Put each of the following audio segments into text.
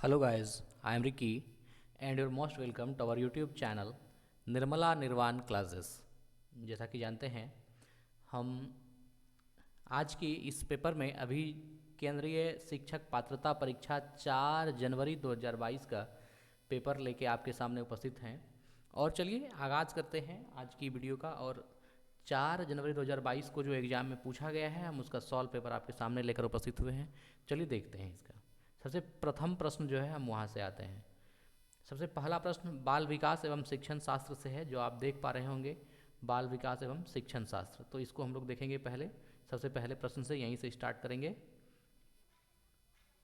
Hello guys, I am Ricky and you're most welcome to our YouTube channel Nirmala निर्वाण classes. जैसा कि जानते हैं हम आज की इस पेपर में अभी केंद्रीय शिक्षक पात्रता परीक्षा 4 जनवरी 2022 का पेपर लेके आपके सामने उपस्थित हैं। और चलिए आगाज़ करते हैं आज की वीडियो का। और 4 जनवरी 2022 को जो एग्ज़ाम में पूछा गया है हम उसका सॉल्व पेपर आपके सामने लेकर उपस्थित हुए हैं। चलिए देखते हैं इसका। सबसे प्रथम प्रश्न जो है हम वहाँ से आते हैं। सबसे पहला प्रश्न बाल विकास एवं शिक्षण शास्त्र से है, जो आप देख पा रहे होंगे, बाल विकास एवं शिक्षण शास्त्र। तो इसको हम लोग देखेंगे पहले, सबसे पहले प्रश्न से यहीं से स्टार्ट करेंगे।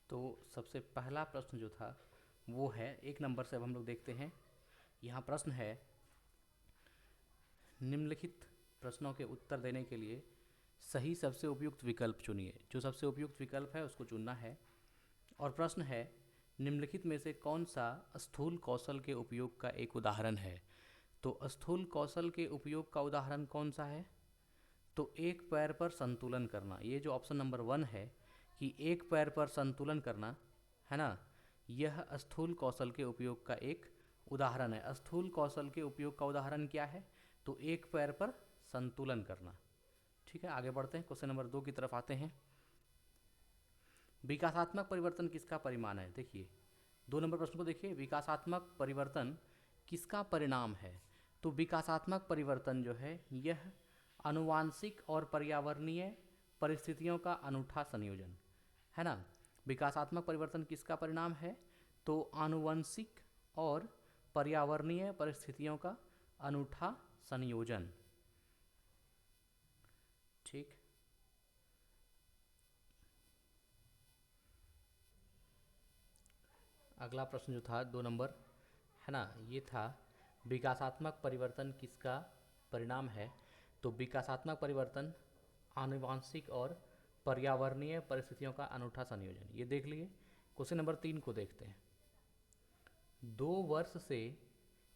तो सबसे पहला प्रश्न जो था वो है 1 नंबर से। अब हम लोग देखते हैं। यहाँ प्रश्न है, निम्नलिखित प्रश्नों के उत्तर देने के लिए सही सबसे उपयुक्त विकल्प चुनिए। जो सबसे उपयुक्त विकल्प है उसको चुनना है। और प्रश्न है, निम्नलिखित में से कौन सा स्थूल कौशल के उपयोग का एक उदाहरण है। तो स्थूल कौशल के उपयोग का उदाहरण कौन सा है? तो एक पैर पर संतुलन करना। ये जो ऑप्शन नंबर 1 है कि एक पैर पर संतुलन करना है ना, यह स्थूल कौशल के उपयोग का एक उदाहरण है। स्थूल कौशल के उपयोग का उदाहरण क्या है? तो एक पैर पर संतुलन करना। ठीक है, आगे बढ़ते हैं, क्वेश्चन नंबर 2 की तरफ आते हैं। विकासात्मक परिवर्तन किसका परिमाण है? देखिए 2 नंबर प्रश्न को देखिए, विकासात्मक परिवर्तन किसका परिणाम है? तो विकासात्मक परिवर्तन जो है यह आनुवांशिक और पर्यावरणीय परिस्थितियों का अनूठा संयोजन है ना। विकासात्मक परिवर्तन किसका परिणाम है? तो आनुवंशिक और पर्यावरणीय परिस्थितियों का अनूठा संयोजन। ठीक, अगला प्रश्न जो था 2 नंबर है ना, ये था विकासात्मक परिवर्तन किसका परिणाम है। तो विकासात्मक परिवर्तन आनुवांशिक और पर्यावरणीय परिस्थितियों का अनूठा संयोजन। ये देख लिए। क्वेश्चन नंबर 3 को देखते हैं। 2 वर्ष से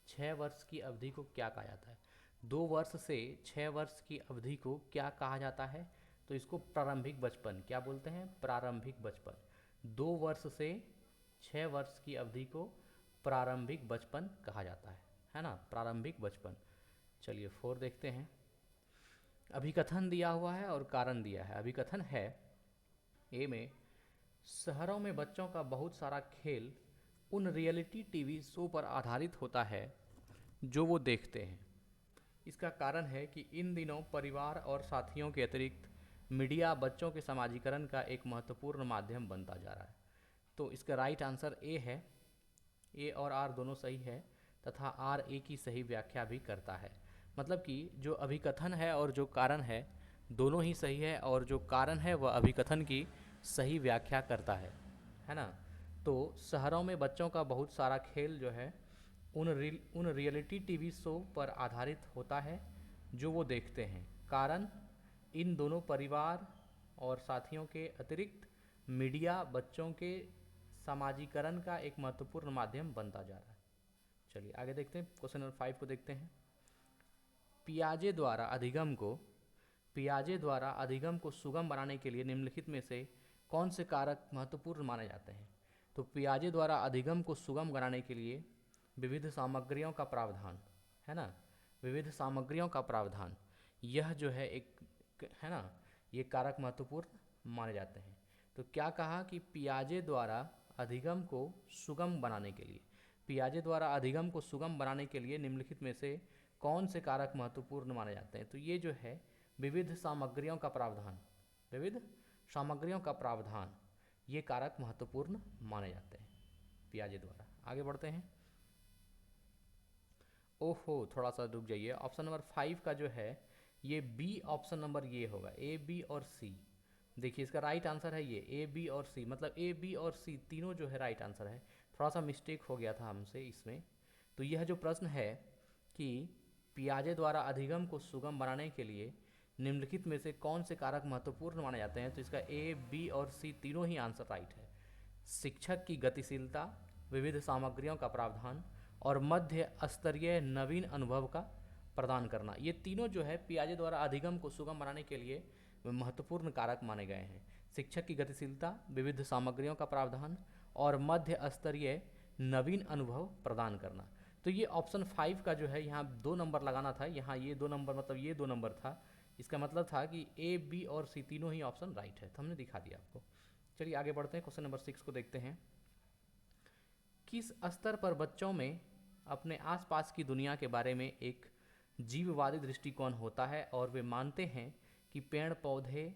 6 वर्ष की अवधि को क्या कहा जाता है? 2 वर्ष से 6 वर्ष की अवधि को क्या कहा जाता है? तो इसको प्रारंभिक बचपन क्या बोलते हैं? प्रारंभिक बचपन। 2 वर्ष से 6 वर्ष की अवधि को प्रारंभिक बचपन कहा जाता है ना, प्रारंभिक बचपन। चलिए 4 देखते हैं। अभिकथन दिया हुआ है और कारण दिया है। अभिकथन है ए में, शहरों में बच्चों का बहुत सारा खेल उन रियलिटी टीवी शो पर आधारित होता है जो वो देखते हैं। इसका कारण है कि इन दिनों परिवार और साथियों के अतिरिक्त मीडिया बच्चों के समाजीकरण का एक महत्वपूर्ण माध्यम बनता जा रहा है। तो इसका राइट आंसर ए है। ए और आर दोनों सही है तथा आर ए की सही व्याख्या भी करता है। मतलब कि जो अभिकथन है और जो कारण है दोनों ही सही है, और जो कारण है वह अभिकथन की सही व्याख्या करता है ना। तो शहरों में बच्चों का बहुत सारा खेल जो है उन रियलिटी टीवी शो पर आधारित होता है जो वो देखते हैं। कारण, इन दोनों परिवार और साथियों के अतिरिक्त मीडिया बच्चों के सामाजिकरण का एक महत्वपूर्ण माध्यम बनता जा रहा है। चलिए आगे देखते हैं, क्वेश्चन नंबर 5 को देखते हैं। पियाजे द्वारा अधिगम को सुगम बनाने के लिए निम्नलिखित में से कौन से कारक महत्वपूर्ण माने जाते हैं? तो पियाजे द्वारा अधिगम को सुगम बनाने के लिए विविध सामग्रियों का प्रावधान है ना, विविध सामग्रियों का प्रावधान, यह जो है एक है ना, ये कारक महत्वपूर्ण माने जाते हैं। तो क्या कहा कि पियाजे द्वारा अधिगम को सुगम बनाने के लिए, पियाजे द्वारा अधिगम को सुगम बनाने के लिए निम्नलिखित में से कौन से कारक महत्वपूर्ण माने जाते हैं? तो ये जो है विविध सामग्रियों का प्रावधान, विविध सामग्रियों का प्रावधान, ये कारक महत्वपूर्ण माने जाते हैं पियाजे द्वारा। आगे बढ़ते हैं। ओहो, थोड़ा सा रुक जाइए। ऑप्शन नंबर 5 का जो है ये बी ऑप्शन नंबर ये होगा, ए बी और सी। देखिए इसका राइट आंसर है ये ए बी और सी, मतलब ए बी और सी तीनों जो है राइट आंसर है। थोड़ा सा मिस्टेक हो गया था हमसे इसमें। तो यह जो प्रश्न है कि पियाजे द्वारा अधिगम को सुगम बनाने के लिए निम्नलिखित में से कौन से कारक महत्वपूर्ण माने जाते हैं, तो इसका ए बी और सी तीनों ही आंसर राइट है। शिक्षक की गतिशीलता, विविध सामग्रियों का प्रावधान और मध्य स्तरीय नवीन अनुभव का प्रदान करना, ये तीनों जो है पियाजे द्वारा अधिगम को सुगम बनाने के लिए महत्वपूर्ण कारक माने गए हैं। शिक्षक की गतिशीलता, विविध सामग्रियों का प्रावधान और मध्य स्तरीय नवीन अनुभव प्रदान करना। तो ये ऑप्शन 5 का जो है यहाँ 2 नंबर लगाना था, यहाँ ये 2 नंबर मतलब ये 2 नंबर था, इसका मतलब था कि ए बी और सी तीनों ही ऑप्शन राइट है, तो हमने दिखा दिया आपको। चलिए आगे बढ़ते हैं, क्वेश्चन नंबर 6 को देखते हैं। किस स्तर पर बच्चों में अपने आसपास की दुनिया के बारे में एक जीववादी दृष्टिकोण होता है और वे मानते हैं कि पेड़ पौधे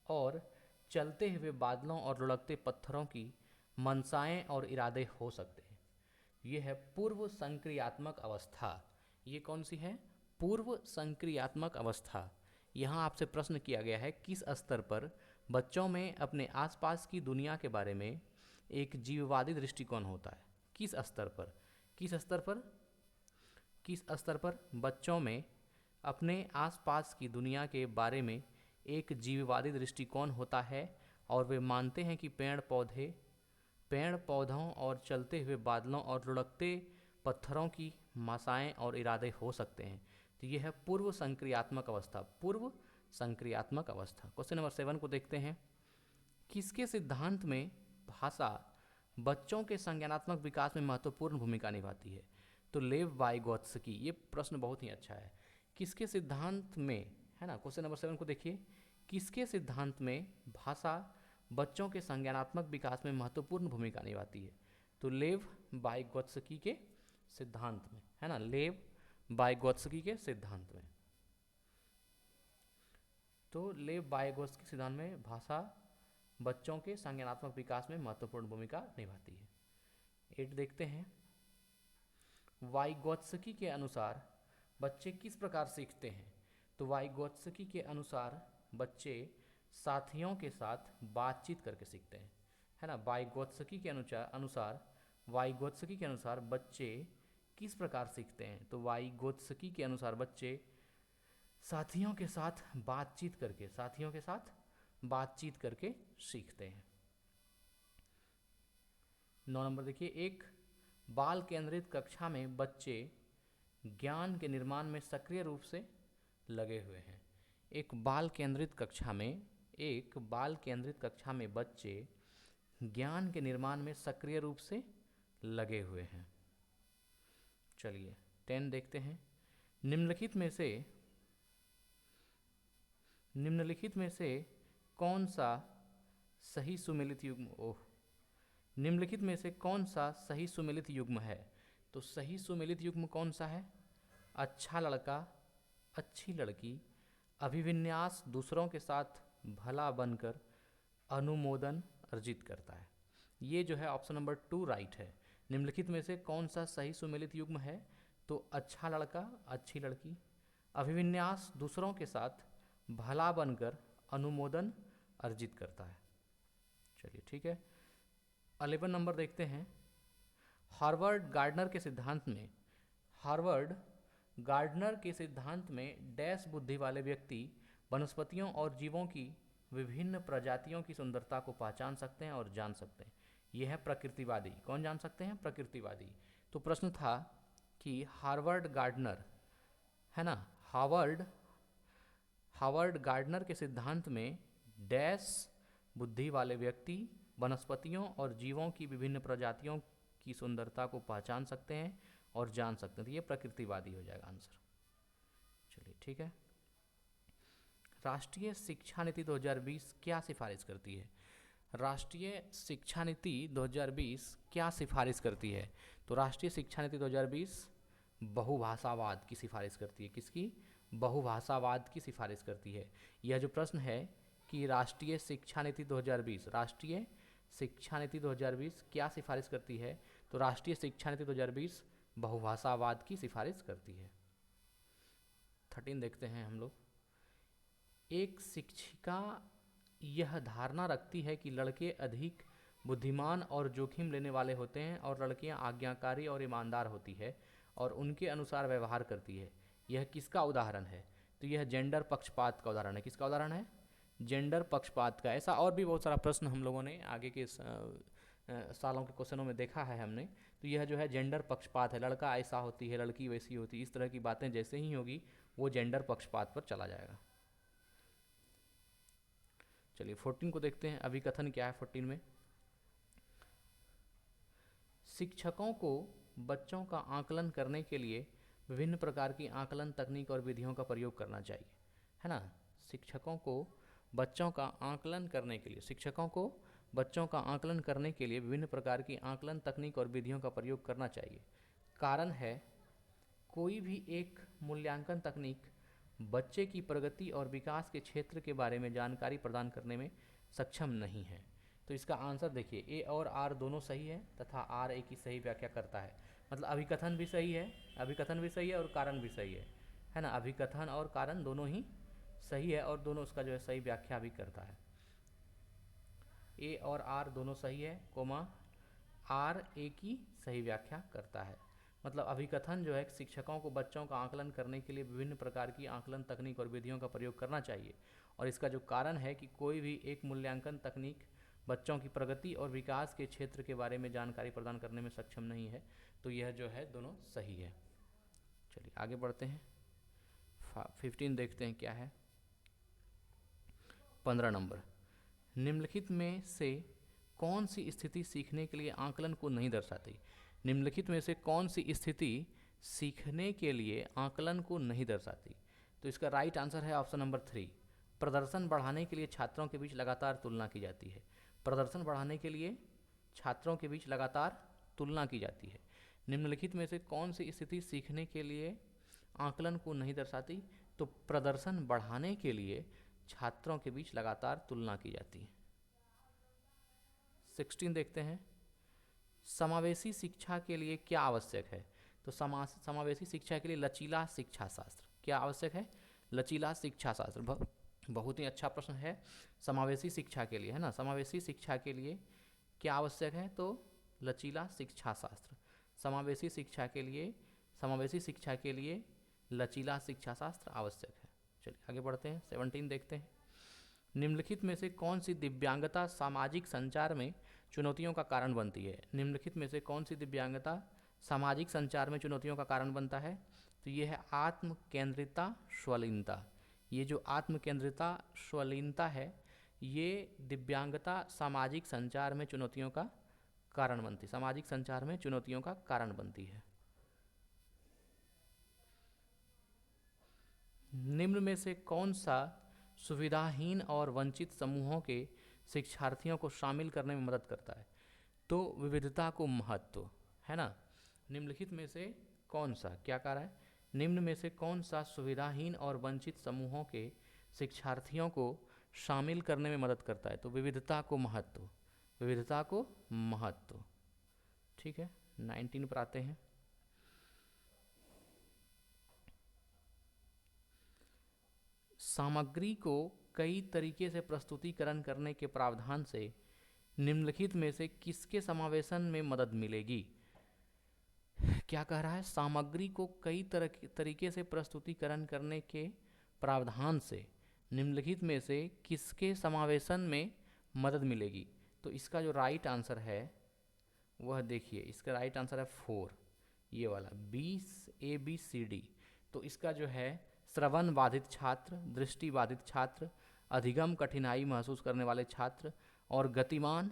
और चलते हुए बादलों और लुढ़कते पत्थरों की मनसाएं और इरादे हो सकते हैं? ये है पूर्व संक्रियात्मक अवस्था। ये कौन सी है? पूर्व संक्रियात्मक अवस्था। यहाँ आपसे प्रश्न किया गया है किस स्तर पर बच्चों में अपने आसपास की दुनिया के बारे में एक जीववादी दृष्टिकोण होता है। किस स्तर पर? किस स्तर पर? किस स्तर पर बच्चों में अपने आसपास की दुनिया के बारे में एक जीववादी दृष्टिकोण होता है और वे मानते हैं कि पेड़ पौधों और चलते हुए बादलों और लुढ़कते पत्थरों की मासाएं और इरादे हो सकते हैं। तो यह है पूर्व संक्रियात्मक अवस्था। पूर्व संक्रियात्मक अवस्था। क्वेश्चन नंबर 7 को देखते हैं। किसके सिद्धांत में भाषा बच्चों के संज्ञानात्मक विकास में महत्वपूर्ण भूमिका निभाती है? तो लेव वाइगोत्स्की। ये प्रश्न बहुत ही अच्छा है। किसके सिद्धांत में, है ना, क्वेश्चन नंबर 7 को देखिए। किसके सिद्धांत में भाषा बच्चों के संज्ञानात्मक विकास में महत्वपूर्ण भूमिका निभाती है? तो लेव वाइगोत्स्की के सिद्धांत में, है ना, लेव वाइगोत्स्की के सिद्धांत में। तो लेव वाइगोत्स्की सिद्धांत में भाषा बच्चों के संज्ञानात्मक विकास में महत्वपूर्ण भूमिका निभाती है। 8 देखते हैं। वाइगोत्स्की के अनुसार बच्चे किस प्रकार सीखते हैं? तो वाइगोत्स्की के अनुसार बच्चे साथियों के साथ बातचीत करके सीखते हैं, है ना। वाइगोत्स्की के अनुसार बच्चे किस प्रकार सीखते हैं? तो वाइगोत्स्की के अनुसार बच्चे साथियों के साथ बातचीत करके सीखते हैं। 9 नंबर देखिए। एक बाल केंद्रित कक्षा में बच्चे ज्ञान के निर्माण में सक्रिय रूप से लगे हुए हैं। एक बाल केंद्रित कक्षा में बच्चे ज्ञान के निर्माण में सक्रिय रूप से लगे हुए हैं। चलिए 10 देखते हैं। निम्नलिखित में से कौन सा सही सुमेलित युग्म है? तो सही सुमेलित युग्म कौन सा है? अच्छा लड़का, अच्छी लड़की, अभिविन्यास दूसरों के साथ भला बनकर अनुमोदन अर्जित करता है। ये जो है ऑप्शन नंबर 2 राइट है। निम्नलिखित में से कौन सा सही सुमेलित युग्म है? तो अच्छा लड़का, अच्छी लड़की, अभिविन्यास दूसरों के साथ भला बनकर अनुमोदन अर्जित करता है। चलिए ठीक है। 11 नंबर देखते हैं। हार्वर्ड गार्डनर के सिद्धांत में डैश बुद्धि वाले व्यक्ति वनस्पतियों और जीवों की विभिन्न प्रजातियों की सुंदरता को पहचान सकते हैं और जान सकते हैं। यह है प्रकृतिवादी। कौन जान सकते हैं? प्रकृतिवादी। तो प्रश्न था कि हार्वर्ड गार्डनर, है ना, हार्वर्ड गार्डनर के सिद्धांत में डैश बुद्धि वाले व्यक्ति वनस्पतियों और जीवों की विभिन्न प्रजातियों की सुंदरता को पहचान सकते हैं और जान सकते हैं। तो ये प्रकृतिवादी हो जाएगा आंसर। चलिए ठीक है। राष्ट्रीय शिक्षा नीति 2020 क्या सिफारिश करती है? राष्ट्रीय शिक्षा नीति 2020 क्या सिफारिश करती है? तो राष्ट्रीय शिक्षा नीति 2020 बहुभाषावाद की सिफारिश करती है। किसकी? बहुभाषावाद की सिफारिश करती है। यह जो प्रश्न है कि राष्ट्रीय शिक्षा नीति 2020 क्या सिफारिश करती है? तो राष्ट्रीय शिक्षा नीति 2020 बहुभाषावाद की सिफारिश करती है। 13 देखते हैं हम लोग। एक शिक्षिका यह धारणा रखती है कि लड़के अधिक बुद्धिमान और जोखिम लेने वाले होते हैं और लड़कियां आज्ञाकारी और ईमानदार होती है और उनके अनुसार व्यवहार करती है। यह किसका उदाहरण है? तो यह जेंडर पक्षपात का उदाहरण है। किसका उदाहरण है? जेंडर पक्षपात का। ऐसा और भी बहुत सारा प्रश्न हम लोगों ने आगे के सालों के क्वेश्चनों में देखा है हमने। तो यह जो है जेंडर पक्षपात है। लड़का ऐसा होती है, लड़की वैसी होती है, इस तरह की बातें जैसे ही होगी वो जेंडर पक्षपात पर चला जाएगा। चलिए 14 को देखते हैं। अभिकथन क्या है 14 में? शिक्षकों को बच्चों का आकलन करने के लिए विभिन्न प्रकार की आकलन तकनीक और विधियों का प्रयोग करना चाहिए, है ना। शिक्षकों को बच्चों का आकलन करने के लिए विभिन्न प्रकार की आकलन तकनीक और विधियों का प्रयोग करना चाहिए। कारण है, कोई भी एक मूल्यांकन तकनीक बच्चे की प्रगति और विकास के क्षेत्र के बारे में जानकारी प्रदान करने में सक्षम नहीं है। तो इसका आंसर देखिए, ए और आर दोनों सही है तथा आर ए की सही व्याख्या करता है। मतलब अभिकथन भी सही है और कारण भी सही है ना। अभिकथन और कारण दोनों ही सही है और दोनों उसका जो है सही व्याख्या भी करता है। ए और आर दोनों सही है, कोमा आर ए की सही व्याख्या करता है। मतलब अभिकथन जो है, शिक्षकों को बच्चों का आकलन करने के लिए विभिन्न प्रकार की आकलन तकनीक और विधियों का प्रयोग करना चाहिए, और इसका जो कारण है कि कोई भी एक मूल्यांकन तकनीक बच्चों की प्रगति और विकास के क्षेत्र के बारे में जानकारी प्रदान करने में सक्षम नहीं है। तो यह जो है दोनों सही है। चलिए आगे बढ़ते हैं। 15 देखते हैं क्या है। 15 नंबर, निम्नलिखित में से कौन सी स्थिति सीखने के लिए आकलन को नहीं दर्शाती? निम्नलिखित में से कौन सी स्थिति सीखने के लिए आकलन को नहीं दर्शाती? तो इसका राइट आंसर है ऑप्शन नंबर 3, प्रदर्शन बढ़ाने के लिए छात्रों के बीच लगातार तुलना की जाती है। प्रदर्शन बढ़ाने के लिए छात्रों के बीच लगातार तुलना की जाती है। निम्नलिखित में से कौन सी स्थिति सीखने के लिए आकलन को नहीं दर्शाती? तो प्रदर्शन बढ़ाने के लिए छात्रों के बीच लगातार तुलना की जाती है। 16 देखते हैं, समावेशी शिक्षा के लिए क्या आवश्यक है? तो समावेशी शिक्षा के लिए लचीला शिक्षा शास्त्र क्या आवश्यक है? लचीला शिक्षा शास्त्र। बहुत ही अच्छा प्रश्न है। समावेशी शिक्षा के लिए, है ना, समावेशी शिक्षा के लिए क्या आवश्यक है? तो लचीला शिक्षा शास्त्र। समावेशी शिक्षा के लिए लचीला शिक्षा शास्त्र आवश्यक है। चलिए आगे बढ़ते हैं। 17 देखते हैं, निम्नलिखित में से कौन सी दिव्यांगता सामाजिक संचार में चुनौतियों का कारण बनती है? निम्नलिखित में से कौन सी दिव्यांगता सामाजिक संचार में चुनौतियों का कारण बनता है? तो ये है आत्म केंद्रिता स्वलीनता। ये जो आत्म केंद्रिता स्वलीनता है, ये दिव्यांगता सामाजिक संचार में चुनौतियों का कारण बनती है। निम्न में से कौन सा सुविधाहीन और वंचित समूहों के शिक्षार्थियों को शामिल करने में मदद करता है? तो विविधता को महत्व, है ना। निम्नलिखित में से कौन सा, क्या कह रहा है, निम्न में से कौन सा सुविधाहीन और वंचित समूहों के शिक्षार्थियों को शामिल करने में मदद करता है? तो विविधता को महत्व। ठीक है, 19 पर आते हैं। सामग्री को कई तरीके से प्रस्तुतिकरण करने के प्रावधान से निम्नलिखित में से किसके समावेशन में मदद मिलेगी? क्या कह रहा है? सामग्री को कई तरीके से प्रस्तुतिकरण करने के प्रावधान से निम्नलिखित में से किसके समावेशन में मदद मिलेगी? तो इसका जो राइट आंसर है वह देखिए, इसका राइट आंसर है 4, ये वाला ABCD। तो इसका जो है श्रवण बाधित छात्र, दृष्टि बाधित छात्र, अधिगम कठिनाई महसूस करने वाले छात्र और गतिमान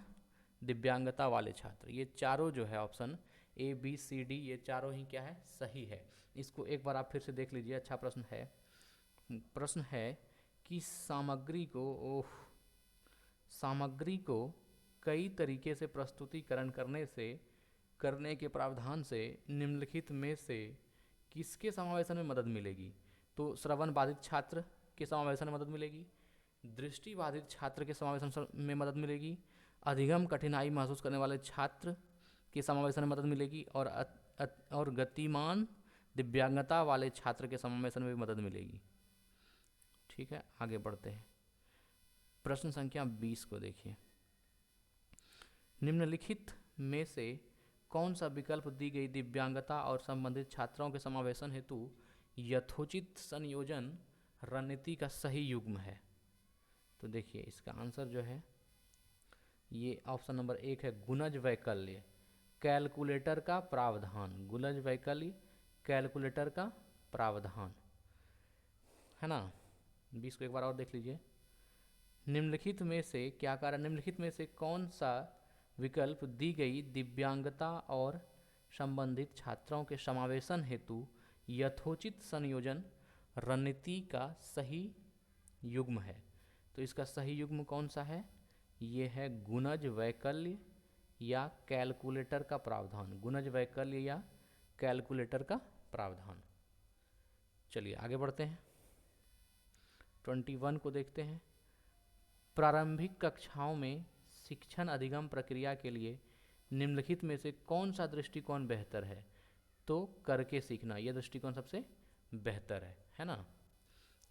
दिव्यांगता वाले छात्र, ये चारों जो है ऑप्शन ABCD, ये चारों ही क्या है, सही है। इसको एक बार आप फिर से देख लीजिए, अच्छा प्रश्न है कि सामग्री को कई तरीके से प्रस्तुतिकरण करने के प्रावधान से निम्नलिखित में से किसके समावेशन में मदद मिलेगी? तो श्रवण बाधित छात्र के समावेशन में मदद मिलेगी, दृष्टि बाधित छात्र के समावेशन में मदद मिलेगी, अधिगम कठिनाई महसूस करने वाले छात्र के समावेशन में मदद मिलेगी और गतिमान दिव्यांगता वाले छात्र के समावेशन में भी मदद मिलेगी। ठीक है, आगे बढ़ते हैं। प्रश्न संख्या 20 को देखिए, निम्नलिखित में से कौन सा विकल्प दी गई दिव्यांगता और संबंधित छात्रों के समावेशन हेतु यथोचित संयोजन रणनीति का सही युग्म है? तो देखिए इसका आंसर जो है ये ऑप्शन नंबर 1 है, गुणज वैकल्य कैलकुलेटर का प्रावधान। गुणज वैकल्य कैलकुलेटर का प्रावधान, है ना। 20 को एक बार और देख लीजिए। निम्नलिखित में से क्या कारण, निम्नलिखित में से कौन सा विकल्प दी गई दिव्यांगता और संबंधित छात्रों के समावेशन हेतु यथोचित संयोजन रणनीति का सही युग्म है। तो इसका सही युग्म कौन सा है? ये है गुणज वैकल्य या कैलकुलेटर का प्रावधान। गुणज वैकल्य या कैलकुलेटर का प्रावधान। चलिए आगे बढ़ते हैं, 21 को देखते हैं। प्रारंभिक कक्षाओं में शिक्षण अधिगम प्रक्रिया के लिए निम्नलिखित में से कौन सा दृष्टिकोण बेहतर है? तो करके सीखना, यह दृष्टिकोण सबसे बेहतर है ना।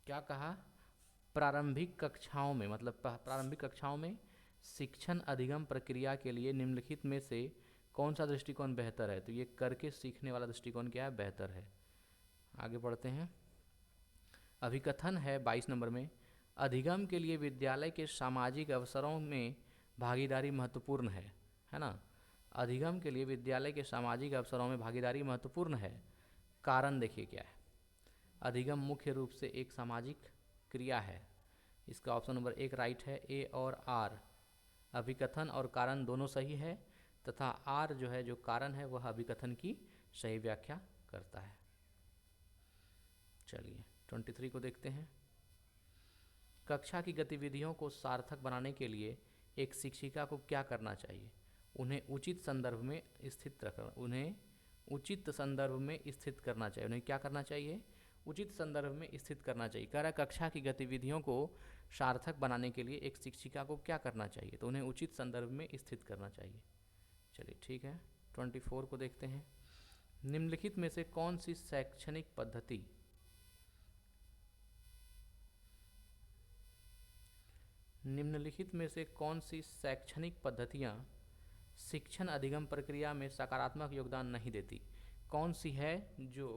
क्या कहा? प्रारंभिक कक्षाओं में, मतलब प्रारंभिक कक्षाओं में शिक्षण अधिगम प्रक्रिया के लिए निम्नलिखित में से कौन सा दृष्टिकोण बेहतर है? तो ये करके सीखने वाला दृष्टिकोण क्या है? बेहतर है। आगे बढ़ते हैं, अभिकथन है 22 नंबर में, अधिगम के लिए विद्यालय के सामाजिक अवसरों में भागीदारी महत्वपूर्ण है ना। अधिगम के लिए विद्यालय के सामाजिक अवसरों में भागीदारी महत्वपूर्ण है। कारण देखिए क्या है। अधिगम मुख्य रूप से एक सामाजिक क्रिया है। इसका ऑप्शन नंबर 1 राइट है, ए और आर। अभिकथन और कारण दोनों सही है तथा आर जो है, जो कारण है, वह अभिकथन की सही व्याख्या करता है। चलिए 23 को देखते हैं। कक्षा की गतिविधियों को सार्थक बनाने के लिए एक शिक्षिका को क्या करना चाहिए? उन्हें उचित संदर्भ में स्थित रखना, उन्हें उचित संदर्भ में स्थित करना चाहिए। उन्हें क्या करना चाहिए? उचित संदर्भ में स्थित करना चाहिए। कह रहा कक्षा की गतिविधियों को सार्थक बनाने के लिए एक शिक्षिका को क्या करना चाहिए? तो उन्हें उचित संदर्भ में स्थित करना चाहिए। चलिए ठीक है, 24 को देखते हैं। निम्नलिखित में से कौन सी शैक्षणिक पद्धति निम्नलिखित में से कौन सी शैक्षणिक पद्धतियाँ शिक्षण अधिगम प्रक्रिया में सकारात्मक योगदान नहीं देती? कौन सी है जो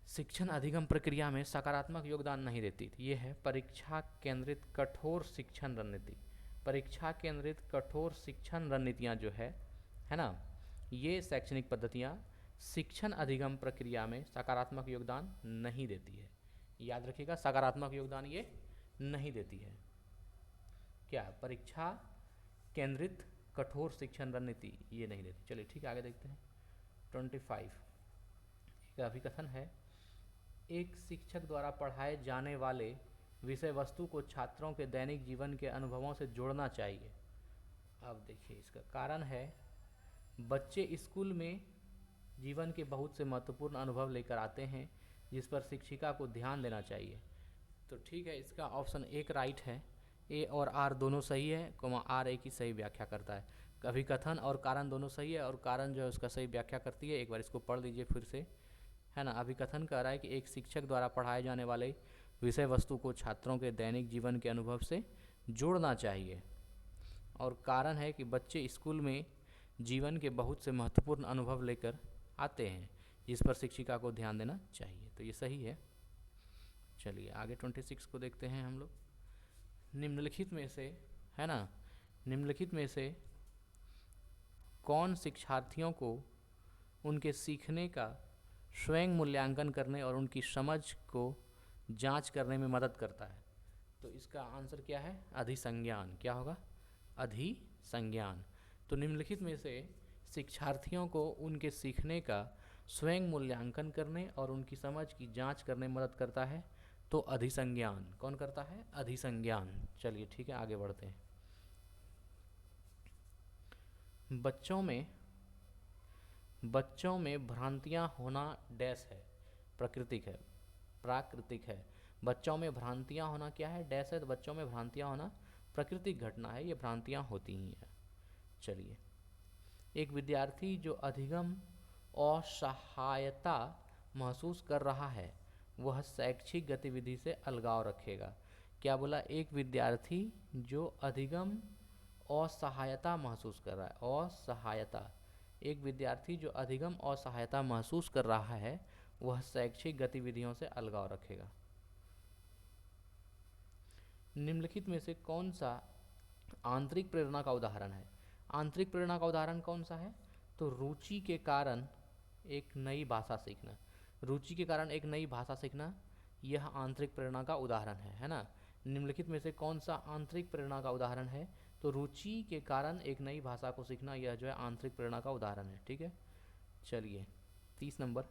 शिक्षण अधिगम प्रक्रिया में सकारात्मक योगदान नहीं देती? ये है परीक्षा केंद्रित कठोर शिक्षण रणनीति। परीक्षा केंद्रित कठोर शिक्षण रणनीतियाँ जो है ना, ये शैक्षणिक पद्धतियाँ शिक्षण अधिगम प्रक्रिया में सकारात्मक योगदान नहीं देती है। याद रखिएगा, सकारात्मक योगदान ये नहीं देती है। क्या? परीक्षा केंद्रित कठोर शिक्षण रणनीति ये नहीं देती। चलिए ठीक है, आगे देखते हैं 25। एक अभिकथन है, एक शिक्षक द्वारा पढ़ाए जाने वाले विषय वस्तु को छात्रों के दैनिक जीवन के अनुभवों से जोड़ना चाहिए। अब देखिए इसका कारण है, बच्चे स्कूल में जीवन के बहुत से महत्वपूर्ण अनुभव लेकर आते हैं जिस पर शिक्षिका को ध्यान देना चाहिए। तो ठीक है, इसका ऑप्शन 1 राइट है, ए और आर दोनों सही है, आर ए की सही व्याख्या करता है। अभिकथन और कारण दोनों सही है और कारण जो है उसका सही व्याख्या करती है। एक बार इसको पढ़ लीजिए फिर से, है ना। अभिकथन कह रहा है कि एक शिक्षक द्वारा पढ़ाए जाने वाले विषय वस्तु को छात्रों के दैनिक जीवन के अनुभव से जोड़ना चाहिए, और कारण है कि बच्चे स्कूल में जीवन के बहुत से महत्वपूर्ण अनुभव लेकर आते हैं जिस पर शिक्षिका को ध्यान देना चाहिए। तो ये सही है। चलिए आगे 26 को देखते हैं हम लोग। निम्नलिखित में से, है ना, निम्नलिखित में से कौन शिक्षार्थियों को उनके सीखने का स्वयं मूल्यांकन करने और उनकी समझ को जांच करने में मदद करता है? तो इसका आंसर क्या है? अधिसंज्ञान। क्या होगा? अधिसंज्ञान। तो निम्नलिखित में से शिक्षार्थियों को उनके सीखने का स्वयं मूल्यांकन करने और उनकी समझ की जांच करने में मदद करता है। तो अधिसंज्ञान कौन करता है? अधिसंज्ञान। चलिए ठीक है, आगे बढ़ते हैं। बच्चों में भ्रांतियां होना डैश है, प्राकृतिक है। बच्चों में भ्रांतियां होना क्या है? डैश है। तो बच्चों में भ्रांतियां होना प्राकृतिक घटना है, ये भ्रांतियां होती ही हैं। चलिए, एक विद्यार्थी जो अधिगम असहायता महसूस कर रहा है वह शैक्षिक गतिविधि से अलगाव रखेगा। क्या बोला? एक विद्यार्थी जो अधिगम असहायता महसूस कर रहा है, असहायता, एक विद्यार्थी जो अधिगम असहायता महसूस कर रहा है वह शैक्षिक गतिविधियों से अलगाव रखेगा। निम्नलिखित में से कौन सा आंतरिक प्रेरणा का उदाहरण है? आंतरिक प्रेरणा का उदाहरण कौन सा है? तो रुचि के कारण एक नई भाषा सीखना। रुचि के कारण एक नई भाषा सीखना, यह आंतरिक प्रेरणा का उदाहरण है ना। निम्नलिखित में से कौन सा आंतरिक प्रेरणा का उदाहरण है? तो रुचि के कारण एक नई भाषा को सीखना, यह जो है आंतरिक प्रेरणा का उदाहरण है। ठीक है, चलिए 30 नंबर,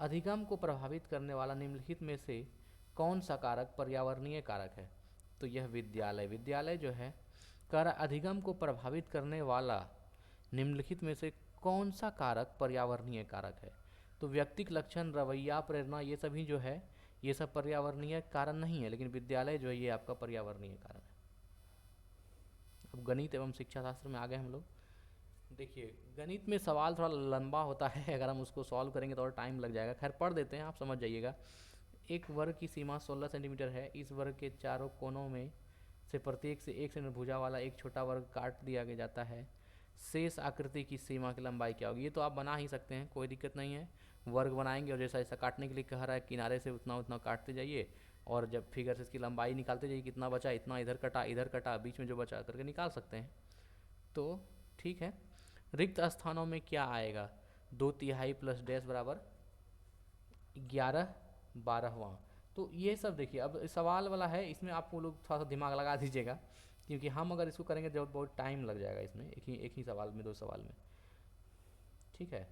अधिगम को प्रभावित करने वाला निम्नलिखित में से कौन सा कारक पर्यावरणीय कारक है? तो यह विद्यालय जो है कर अधिगम को प्रभावित करने वाला निम्नलिखित में से कौन सा कारक पर्यावरणीय कारक है? तो व्यक्तिक लक्षण, रवैया, प्रेरणा, ये सभी जो है ये सब पर्यावरणीय कारण नहीं है, लेकिन विद्यालय जो है ये आपका पर्यावरणीय कारण है। अब गणित एवं शिक्षा शास्त्र में आ गए हम लोग। देखिए गणित में सवाल थोड़ा लंबा होता है, अगर हम उसको सॉल्व करेंगे तो और टाइम लग जाएगा। खैर पढ़ देते हैं, आप समझ जाइएगा। एक वर्ग की सीमा 16 सेंटीमीटर है। इस वर्ग के चारों कोनों में से प्रत्येक से 1 सेंटीमीटर भुजा वाला एक छोटा वर्ग काट दिया गया जाता है। शेष आकृति की सीमा की लंबाई क्या होगी? ये तो आप बना ही सकते हैं, कोई दिक्कत नहीं है। वर्ग बनाएंगे और जैसा जैसा काटने के लिए कह रहा है किनारे से उतना उतना काटते जाइए, और जब फिगर से इसकी लंबाई निकालते जाइए, कितना बचा, इतना इधर कटा, बीच में जो बचा करके निकाल सकते हैं। तो ठीक है, रिक्त स्थानों में क्या आएगा? 2/3 प्लस डैश बराबर 11/12। तो ये सब देखिए, अब सवाल वाला है, इसमें आपको लोग थोड़ा सा दिमाग लगा दीजिएगा, क्योंकि हम अगर इसको करेंगे तो बहुत टाइम लग जाएगा इसमें, एक ही सवाल में, 2 सवाल में। ठीक है,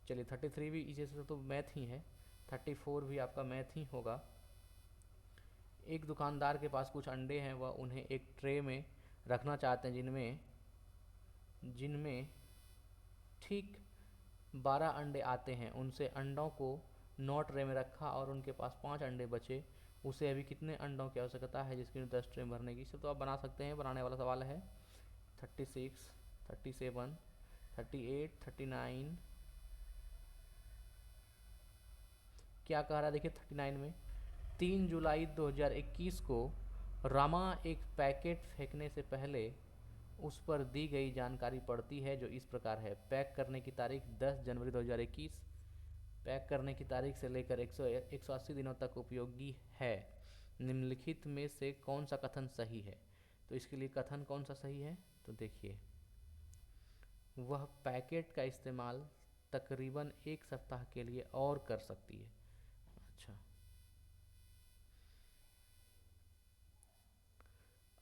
चलिए 33 भी इसी से तो मैथ ही है, 34 भी आपका मैथ ही होगा। एक दुकानदार के पास कुछ अंडे हैं, वह उन्हें एक ट्रे में रखना चाहते हैं जिनमें जिनमें ठीक 12 अंडे आते हैं। उनसे अंडों को 9 ट्रे में रखा और उनके पास 5 अंडे बचे। उसे अभी कितने अंडों की आवश्यकता है जिसकी 10 ट्रे भरने की? सब तो आप बना सकते हैं, बनाने वाला सवाल है। 36, 37, 38, 39, क्या कह रहा है देखिए 39 में, 3 जुलाई 2021 को रामा एक पैकेट फेंकने से पहले उस पर दी गई जानकारी पड़ती है जो इस प्रकार है। पैक करने की तारीख 10 जनवरी 2021, पैक करने की तारीख से लेकर 180 दिनों तक उपयोगी है। निम्नलिखित में से कौन सा कथन सही है? तो इसके लिए कथन कौन सा सही है? तो देखिए, वह पैकेट का इस्तेमाल तकरीबन 1 सप्ताह के लिए और कर सकती है। अच्छा,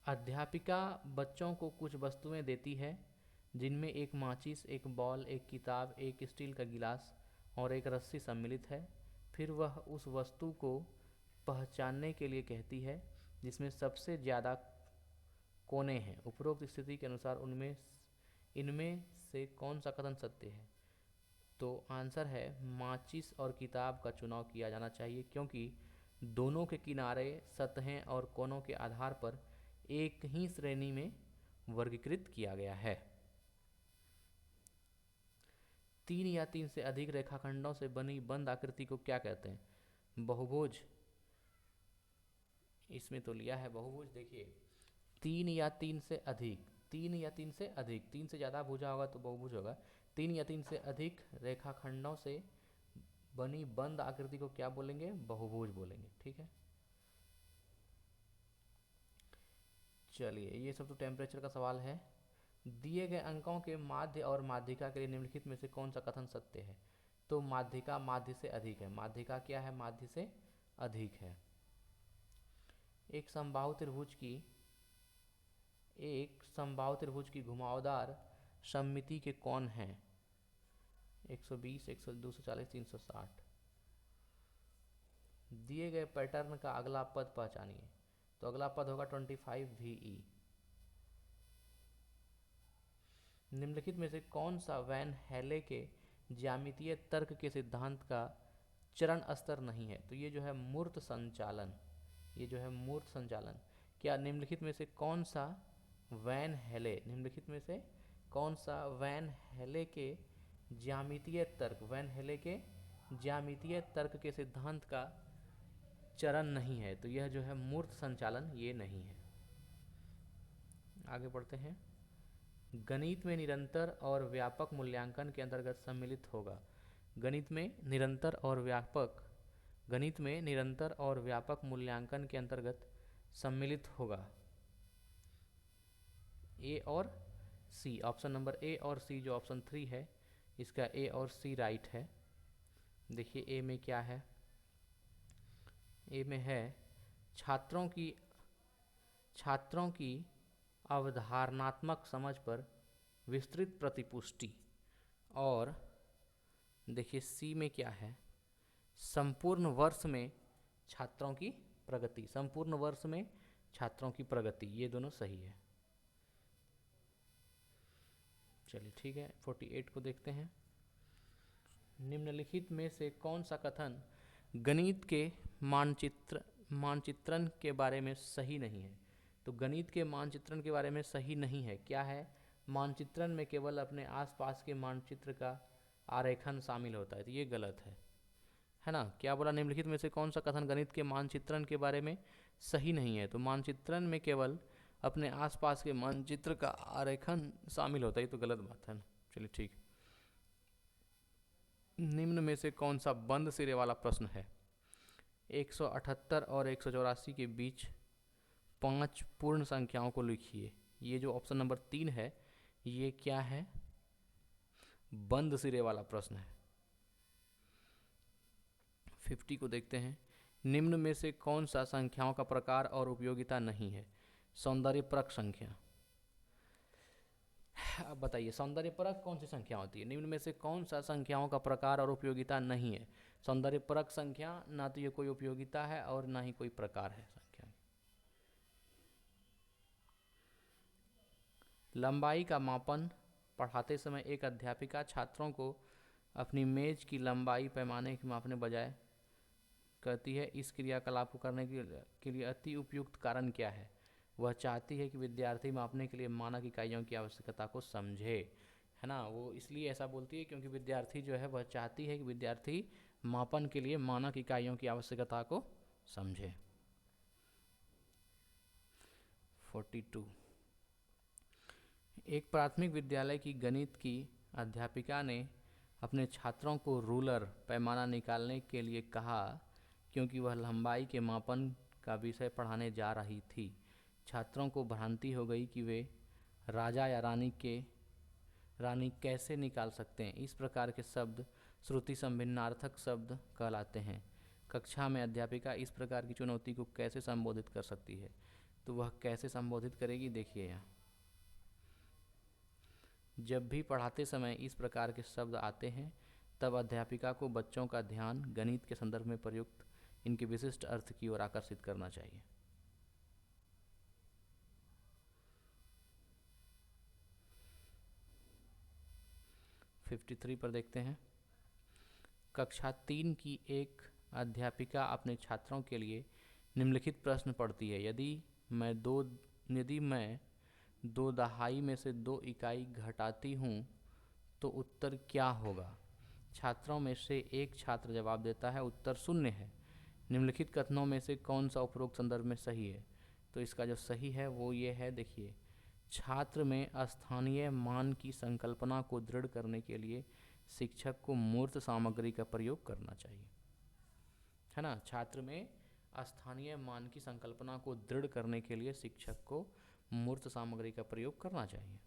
अध्यापिका बच्चों को कुछ वस्तुएं देती है जिनमें एक माचिस, एक बॉल, एक किताब, एक स्टील का गिलास और एक रस्सी सम्मिलित है। फिर वह उस वस्तु को पहचानने के लिए कहती है जिसमें सबसे ज़्यादा कोने हैं। उपरोक्त स्थिति के अनुसार उनमें इनमें से कौन सा कथन सत्य है? तो आंसर है माचिस और किताब का चुनाव किया जाना चाहिए, क्योंकि दोनों के किनारे, सतहें और कोनों के आधार पर एक ही श्रेणी में वर्गीकृत किया गया है। 3 या 3 से अधिक रेखाखंडों से बनी बंद आकृति को क्या कहते हैं? बहुभुज। इसमें तो लिया है बहुभुज। देखिए 3 या 3 से अधिक, 3 या 3 से अधिक, 3 से ज़्यादा भुजा होगा तो बहुभुज होगा। 3 या 3 से अधिक रेखाखंडों से बनी बंद आकृति को क्या बोलेंगे? बहुभुज बोलेंगे। ठीक है, चलिए ये सब तो टेम्परेचर का सवाल है। दिए गए अंकों के माध्य और माध्यिका के लिए निम्नलिखित में से कौन सा कथन सत्य है? तो माध्यिका माध्य से अधिक है। माध्यिका क्या है? माध्य से अधिक है। एक समबाहु त्रिभुज की घुमावदार सममिति के कोण हैं 120, 240, 360। दिए गए पैटर्न का अगला पद पहचानिए। तो अगला पद होगा 25 VE। निम्नलिखित में से कौन सा वैन हेले के ज्यामितीय तर्क के सिद्धांत का चरण स्तर नहीं है? तो ये जो है मूर्त संचालन, ये जो है मूर्त संचालन। क्या निम्नलिखित में से कौन सा वैन हेले, निम्नलिखित में से कौन सा वैन हेले के ज्यामितीय तर्क, वैन हेले के ज्यामितीय तर्क के सिद्धांत का चरण नहीं है? तो यह जो है मूर्त संचालन, ये नहीं है। आगे बढ़ते हैं। गणित में निरंतर और व्यापक मूल्यांकन के अंतर्गत सम्मिलित होगा। गणित में निरंतर और व्यापक मूल्यांकन के अंतर्गत सम्मिलित होगा ए और सी। ऑप्शन नंबर ए और सी जो ऑप्शन 3 है, इसका ए और सी राइट है। देखिए ए में क्या है? ए में है छात्रों की अवधारणात्मक समझ पर विस्तृत प्रतिपुष्टि। और देखिए सी में क्या है, संपूर्ण वर्ष में छात्रों की प्रगति, संपूर्ण वर्ष में छात्रों की प्रगति, ये दोनों सही है। चलिए ठीक है, 48 को देखते हैं। निम्नलिखित में से कौन सा कथन गणित के मानचित्रण के बारे में सही नहीं है? तो गणित के मानचित्रण के बारे में सही नहीं है। क्या है? मानचित्रण में केवल अपने आसपास के मानचित्र का आरेखन शामिल होता है, तो ये गलत है ना। क्या बोला? निम्नलिखित में से कौन सा कथन गणित के मानचित्रण के बारे में सही नहीं है? तो मानचित्रण में केवल अपने आसपास के मानचित्र का आरेखन शामिल होता है, ये तो गलत बात है ना। चलिए ठीक। निम्न में से कौन सा बंद सिरे वाला प्रश्न है? 178 और 184 के बीच 5 पूर्ण संख्याओं को लिखिए। ये जो ऑप्शन नंबर 3 है, ये क्या है? बंद सिरे वाला प्रश्न है। 50 को देखते हैं। निम्न में से कौन सा संख्याओं का प्रकार और उपयोगिता नहीं है? सौंदर्यपरक संख्या। अब बताइए, सौंदर्यपरक कौन सी संख्या होती है? निम्न में से कौन सा संख्याओं का प्रकार और उपयोगिता नहीं है? सौंदर्यपरक संख्या, ना तो ये कोई उपयोगिता है और ना ही कोई प्रकार है संख्या। लंबाई का मापन पढ़ाते समय एक अध्यापिका छात्रों को अपनी मेज की लंबाई पैमाने के मापने बजाय कहती है, इस क्रियाकलाप को करने के लिए अति उपयुक्त कारण क्या है? वह चाहती है कि विद्यार्थी मापने के लिए मानक इकाइयों की आवश्यकता को समझे, है ना। वो इसलिए ऐसा बोलती है क्योंकि विद्यार्थी जो है वह चाहती है कि विद्यार्थी मापन के लिए मानक इकाइयों की आवश्यकता को समझे। 42। एक प्राथमिक विद्यालय की गणित की अध्यापिका ने अपने छात्रों को रूलर पैमाना निकालने के लिए कहा क्योंकि वह लंबाई के मापन का विषय पढ़ाने जा रही थी। छात्रों को भ्रांति हो गई कि वे राजा या रानी कैसे निकाल सकते हैं। इस प्रकार के शब्द श्रुति संभिन्नार्थक शब्द कहलाते हैं। कक्षा में अध्यापिका इस प्रकार की चुनौती को कैसे संबोधित कर सकती है? तो वह कैसे संबोधित करेगी, देखिए यहाँ। जब भी पढ़ाते समय इस प्रकार के शब्द आते हैं तब अध्यापिका को बच्चों का ध्यान गणित के संदर्भ में प्रयुक्त इनके विशिष्ट अर्थ की ओर आकर्षित करना चाहिए। फिर 53 पर देखते हैं। कक्षा 3 की एक अध्यापिका अपने छात्रों के लिए निम्नलिखित प्रश्न पढ़ती है। यदि मैं 2 में से 2 इकाई घटाती हूँ तो उत्तर क्या होगा? छात्रों में से एक छात्र जवाब देता है, उत्तर 0 है। निम्नलिखित कथनों में से कौन सा उपरोक्त संदर्भ में सही है? तो इसका जो सही है वो ये है, देखिए, छात्र में स्थानीय मान की संकल्पना को दृढ़ करने के लिए शिक्षक को मूर्त सामग्री का प्रयोग करना चाहिए, है ना। छात्र में स्थानीय मान की संकल्पना को दृढ़ करने के लिए शिक्षक को मूर्त सामग्री का प्रयोग करना चाहिए।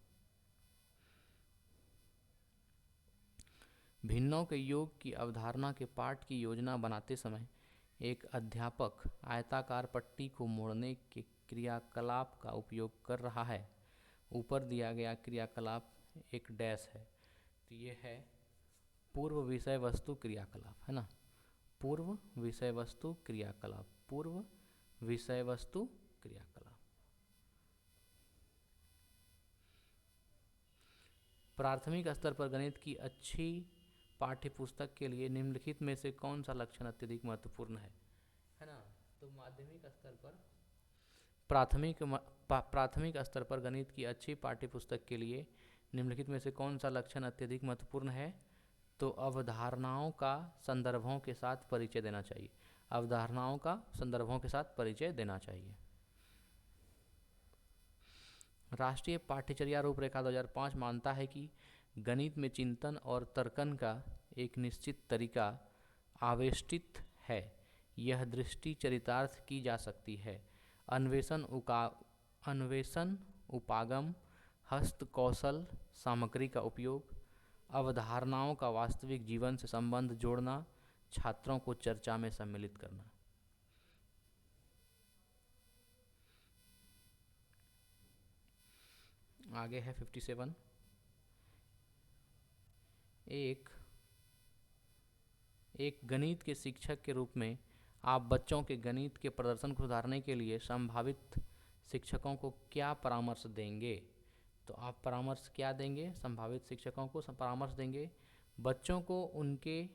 भिन्नों के योग की अवधारणा के पाठ की योजना बनाते समय एक अध्यापक आयताकार पट्टी को मोड़ने के क्रियाकलाप का उपयोग कर रहा है। ऊपर दिया गया क्रियाकलाप एक डैश है, तो ये है पूर्व विषय वस्तु क्रियाकलाप, है ना। पूर्व विषय वस्तु क्रियाकलाप, पूर्व विषय वस्तु क्रियाकलाप। प्राथमिक स्तर पर गणित की अच्छी पाठ्यपुस्तक के लिए निम्नलिखित में से कौन सा लक्षण अत्यधिक महत्वपूर्ण है ना। तो माध्यमिक स्तर पर प्राथमिक स्तर पर गणित की अच्छी पाठ्यपुस्तक के लिए निम्नलिखित में से कौन सा लक्षण अत्यधिक महत्वपूर्ण है? तो अवधारणाओं का संदर्भों के साथ परिचय देना चाहिए। अवधारणाओं का संदर्भों के साथ परिचय देना चाहिए। राष्ट्रीय पाठ्यचर्या रूपरेखा 2005 मानता है कि गणित में चिंतन और तर्कन का एक निश्चित तरीका आवेष्टित है। यह दृष्टि चरितार्थ की जा सकती है। अन्वेषण, उपागम, हस्तकौशल, सामग्री का उपयोग, अवधारणाओं का वास्तविक जीवन से संबंध जोड़ना, छात्रों को चर्चा में सम्मिलित करना। आगे है 57। एक एक गणित के शिक्षक के रूप में आप बच्चों के गणित के प्रदर्शन को सुधारने के लिए संभावित शिक्षकों को क्या परामर्श देंगे? तो आप परामर्श क्या देंगे? संभावित शिक्षकों को परामर्श देंगे बच्चों को उनके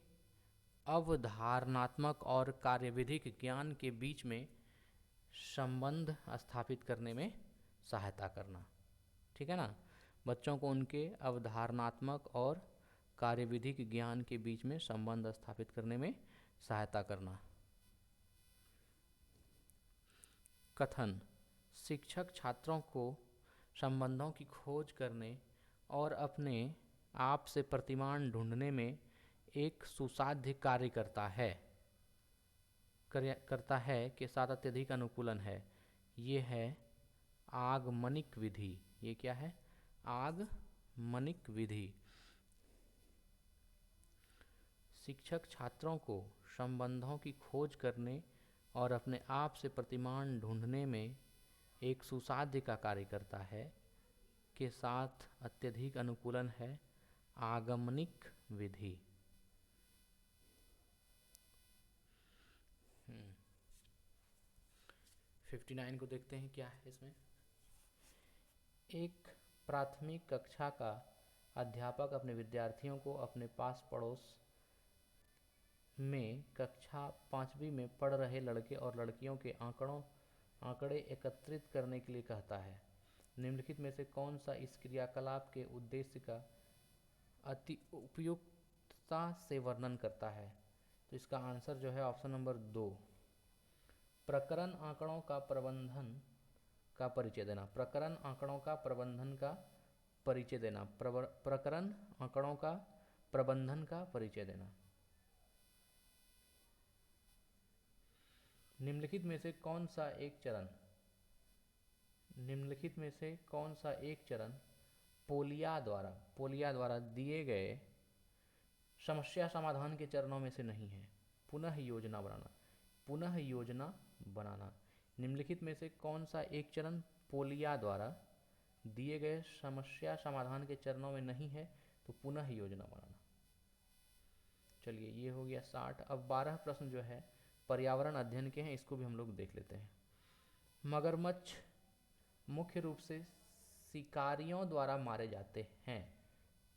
अवधारणात्मक और कार्यविधिक ज्ञान के बीच में संबंध स्थापित करने में सहायता करना। ठीक है ना? बच्चों को उनके अवधारणात्मक और कार्यविधिक ज्ञान के बीच में संबंध स्थापित करने में सहायता करना। कथन: शिक्षक छात्रों को संबंधों की खोज करने और अपने आप से प्रतिमान ढूंढने में एक सुसाध्य कार्य करता है के साथ अत्यधिक अनुकूलन है। ये है आगमनिक विधि। ये क्या है? आगमनिक विधि। शिक्षक छात्रों को संबंधों की खोज करने और अपने आप से प्रतिमान ढूंढने में एक सुसाध्य का कार्य करता है के साथ अत्यधिक अनुकूलन है आगमनिक विधि। 59 को देखते हैं क्या है इसमें। एक प्राथमिक कक्षा का अध्यापक अपने विद्यार्थियों को अपने पास पड़ोस में कक्षा 5वीं में पढ़ रहे लड़के और लड़कियों के आंकड़े एकत्रित करने के लिए कहता है। निम्नलिखित में से कौन सा इस क्रियाकलाप के उद्देश्य का अति उपयुक्तता से वर्णन करता है? तो इसका आंसर जो है ऑप्शन नंबर 2, प्रकरण आंकड़ों का प्रबंधन का परिचय देना। प्रकरण आंकड़ों का प्रबंधन का परिचय देना। प्रकरण आंकड़ों का प्रबंधन का परिचय देना। निम्नलिखित में से कौन सा एक चरण पोलिया द्वारा दिए गए समस्या समाधान के चरणों में से नहीं है? पुनः योजना बनाना। निम्नलिखित में से कौन सा एक चरण पोलिया द्वारा दिए गए समस्या समाधान के चरणों में नहीं है? तो पुनः योजना बनाना। चलिए, ये हो गया 60। अब 12 प्रश्न जो है पर्यावरण अध्ययन के हैं, इसको भी हम लोग देख लेते हैं। मगरमच्छ मुख्य रूप से शिकारियों द्वारा मारे जाते हैं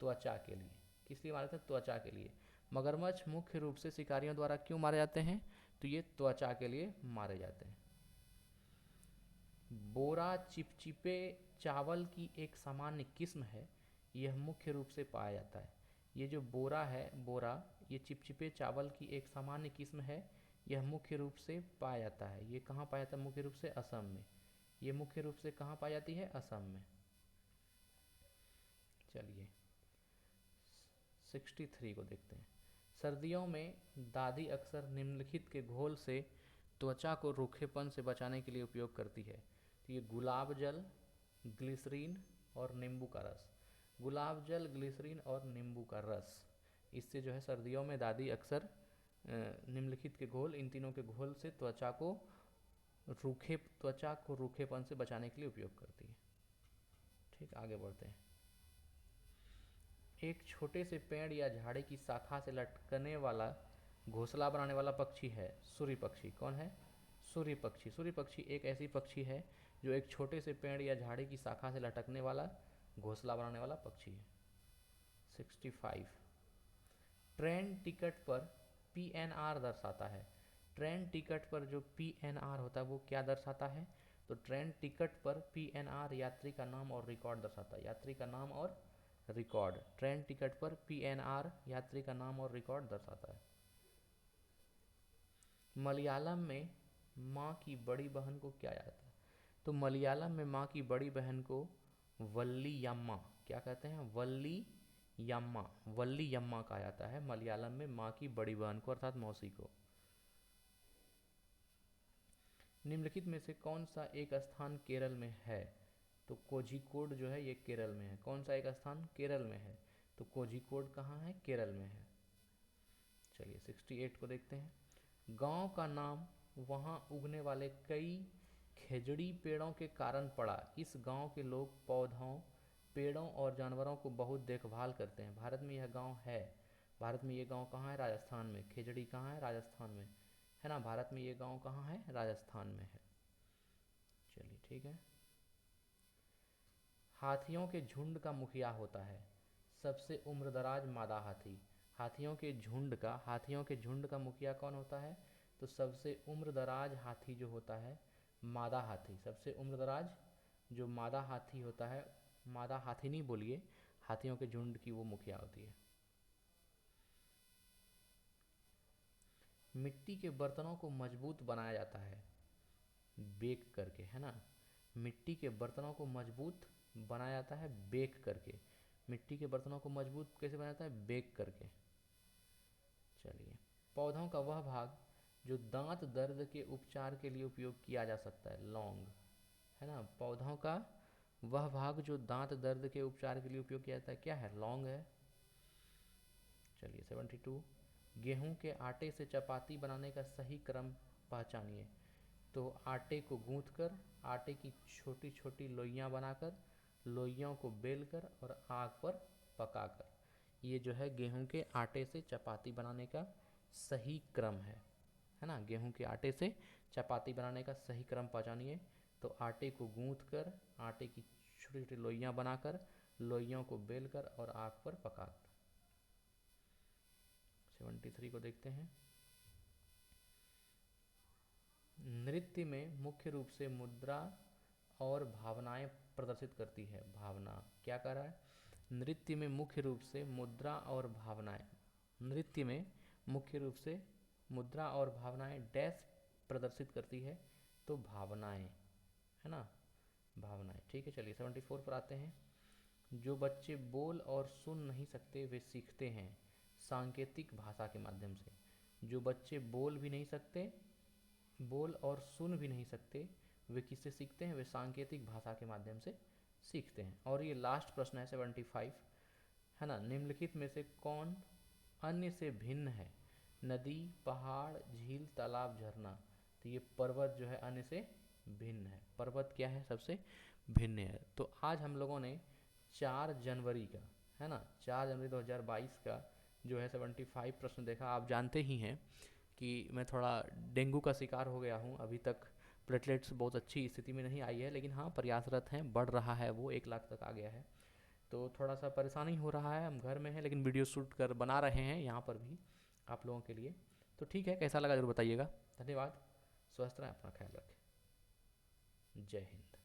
त्वचा के लिए। किस लिए मारे थे? त्वचा के लिए। मगरमच्छ मुख्य रूप से शिकारियों द्वारा क्यों मारे जाते हैं? तो ये त्वचा के लिए मारे जाते हैं। बोरा चिपचिपे चावल की एक सामान्य किस्म है। यह मुख्य रूप से पाया जाता है। ये जो बोरा ये चिपचिपे चावल की एक सामान्य किस्म है। यह मुख्य रूप से पाया जाता है। ये कहाँ पाया जाता है? मुख्य रूप से असम में। ये मुख्य रूप से कहाँ पाई जाती है? असम में। चलिए 63 को देखते हैं। सर्दियों में दादी अक्सर निम्नलिखित के घोल से त्वचा को रूखेपन से बचाने के लिए उपयोग करती है। तो ये गुलाब जल, ग्लिसरीन और नींबू का रस। गुलाब जल, ग्लिसरीन और नींबू का रस, इससे जो है सर्दियों में दादी अक्सर निम्नलिखित के घोल, इन तीनों के घोल से त्वचा को रूखेपन से बचाने के लिए उपयोग करती है। ठीक, आगे बढ़ते हैं। एक छोटे से पेड़ या झाड़ी की शाखा से लटकने वाला घोंसला बनाने वाला पक्षी है सूर्य पक्षी। कौन है? सूर्य पक्षी। सूर्य पक्षी एक ऐसी पक्षी है जो एक छोटे से पेड़ या झाड़ी की शाखा से लटकने वाला घोंसला बनाने वाला पक्षी है। 65 ट्रेन टिकट पर PNR दर्शाता है। ट्रेन टिकट पर जो PNR होता है वो क्या दर्शाता है? तो ट्रेन टिकट पर PNR यात्री का नाम और रिकॉर्ड दर्शाता है। यात्री का नाम और रिकॉर्ड। ट्रेन टिकट पर PNR यात्री का नाम और रिकॉर्ड दर्शाता है। मलयालम में माँ की बड़ी बहन को क्या जाता है? तो मलयालम में माँ की बड़ी बहन को वल्लीयम्मा, क्या कहते हैं? वल्लीयम्मा कहा जाता है मलयालम में माँ की बड़ी बहन को, अर्थात मौसी को। निम्नलिखित में से कौन सा एक स्थान केरल में है? तो कोझिकोड जो है ये केरल में है। कौन सा एक स्थान केरल में है? तो कोझिकोड कहाँ है? केरल में है। चलिए 68 को देखते हैं। गांव का नाम वहां उगने वाले कई खेजड़ी पेड़ों के कारण पड़ा। इस गांव के लोग पौधों पेड़ों और जानवरों को बहुत देखभाल करते हैं। भारत में यह गांव है। भारत में ये गांव कहाँ है? राजस्थान में। खेजड़ी कहाँ है? राजस्थान में, है ना। भारत में ये गांव कहाँ है? राजस्थान में है। चलिए ठीक है। हाथियों के झुंड का मुखिया होता है। सबसे उम्रदराज मादा हाथी। हाथियों के झुंड का मुखिया कौन होता है? तो सबसे उम्रदराज हाथी जो होता है, मादा हाथी, सबसे उम्रदराज जो मादा हाथी होता है, मादा हाथी नहीं बोलिए, हाथियों के झुंड की वो मुखिया होती है। मिट्टी के बर्तनों को मजबूत बनाया जाता है बेक करके, है ना। मिट्टी के बर्तनों को मजबूत बनाया जाता है बेक करके। मिट्टी के बर्तनों को मजबूत कैसे बनाया जाता है? बेक करके। चलिए, पौधों का वह भाग जो दांत दर्द के उपचार के लिए उपयोग किया जा सकता है, लौंग, है ना। पौधों का वह भाग जो दांत दर्द के उपचार के लिए उपयोग किया जाता है, क्या है? लौंग है। चलिए 72, गेहूं के आटे से चपाती बनाने का सही क्रम पहचानिए। तो आटे को गूंथकर, आटे की छोटी छोटी लोइयां बनाकर, लोइयों को बेलकर और आग पर पकाकर, ये जो है गेहूं के आटे से चपाती बनाने का सही क्रम है ना। गेहूं के आटे से चपाती बनाने का सही क्रम पहचानिए। तो आटे को गूंथकर, आटे की छोटी छोटी लोइयां बनाकर, लोइयों को बेलकर और आग पर पकाकर। 73 को देखते हैं। नृत्य में मुख्य रूप से मुद्रा और भावनाएं प्रदर्शित करती है। भावना क्या कर रहा है? नृत्य में मुख्य रूप से मुद्रा और भावनाएं, नृत्य में मुख्य रूप से मुद्रा और भावनाएं डैश प्रदर्शित करती है। तो भावनाएं, है ना, भावनाएं। ठीक है, चलिए 74 पर आते हैं। जो बच्चे बोल और सुन नहीं सकते वे सीखते हैं सांकेतिक भाषा के माध्यम से। जो बच्चे बोल भी नहीं सकते, बोल और सुन भी नहीं सकते, वे किससे सीखते हैं? वे सांकेतिक भाषा के माध्यम से सीखते हैं। और ये लास्ट प्रश्न है 75, है ना। निम्नलिखित में से कौन अन्य से भिन्न है? नदी, पहाड़, झील, तालाब, झरना। तो ये पर्वत जो है अन्य से भिन्न है। पर्वत क्या है? सबसे भिन्न है। तो आज हम लोगों ने 4 जनवरी का, है ना, 4 जनवरी 2022 का जो है 75 प्रश्न देखा। आप जानते ही हैं कि मैं थोड़ा डेंगू का शिकार हो गया हूँ। अभी तक प्लेटलेट्स बहुत अच्छी स्थिति में नहीं आई है, लेकिन हाँ प्रयासरत हैं, बढ़ रहा है, वो 1 लाख तक आ गया है। तो थोड़ा सा परेशानी हो रहा है। हम घर में हैं लेकिन वीडियो शूट कर बना रहे हैं यहाँ पर भी आप लोगों के लिए। तो ठीक है, कैसा लगा जरूर बताइएगा। धन्यवाद। स्वस्थ रहें, अपना ख्याल रखें। जय हिंद।